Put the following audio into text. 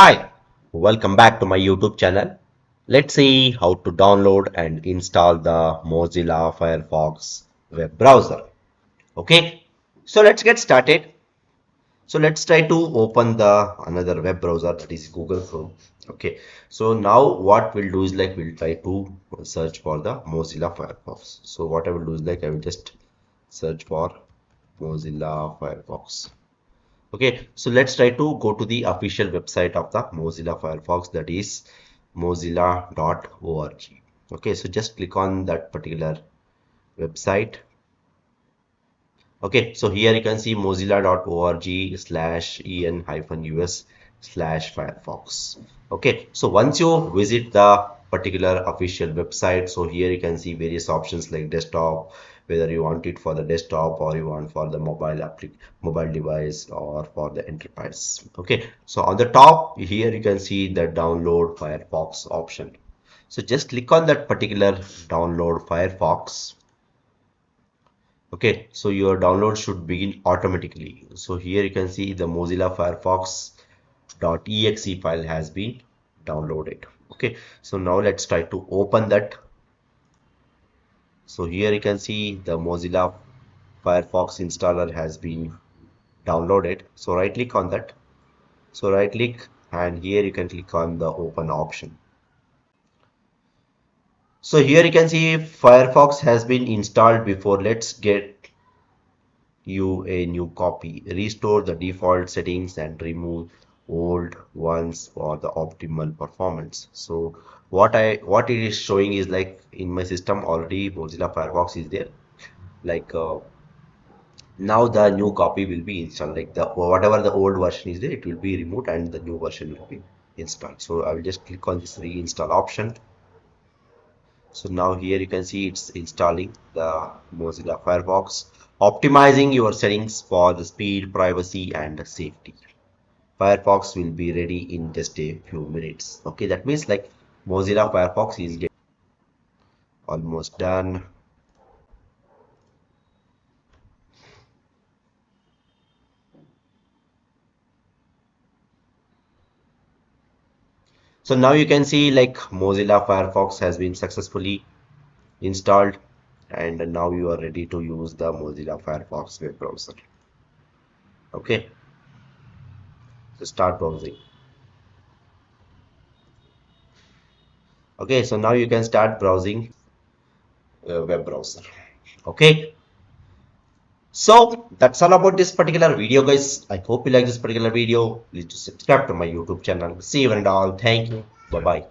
Hi, welcome back to my YouTube channel. Let's see how to download and install the Mozilla Firefox web browser. Okay, so let's get started. So let's try to open the another web browser, that is Google Chrome. Okay, so now what we'll do is like we'll try to search for the Mozilla Firefox. So what I will do is like I will just search for Mozilla Firefox. Okay, so let's try to go to the official website of the Mozilla Firefox, that is mozilla.org. Okay, so just click on that particular website. Okay, so here you can see mozilla.org/en-us/firefox. Okay, so once you visit the particular official website, so here you can see various options like desktop, whether you want it for the desktop or you want for the mobile device or for the enterprise. Okay, so on the top here you can see the download Firefox option. So just click on that particular download Firefox. Okay, so your download should begin automatically. So here you can see the Mozilla Firefox.exe file has been downloaded. Okay, so now let's try to open that. So here you can see the Mozilla Firefox installer has been downloaded. So right click on that. So right click and here you can click on the open option. So here you can see Firefox has been installed before. Let's get you a new copy. Restore the default settings and remove old ones for the optimal performance. So what it is showing is like in my system already Mozilla Firefox is there. Like now the new copy will be installed. Like the whatever the old version is there, it will be removed and the new version will be installed. So I will just click on this reinstall option. So now here you can see it's installing the Mozilla Firefox, optimizing your settings for the speed, privacy and safety. Firefox will be ready in just a few minutes. Okay, that means like Mozilla Firefox is almost done. So now you can see like Mozilla Firefox has been successfully installed and now you are ready to use the Mozilla Firefox web browser. Okay, so start browsing. Okay, so now you can start browsing web browser. Okay, so that's all about this particular video, guys. I hope you like this particular video. Please do subscribe to my YouTube channel. See you and all. Thank you. Bye bye.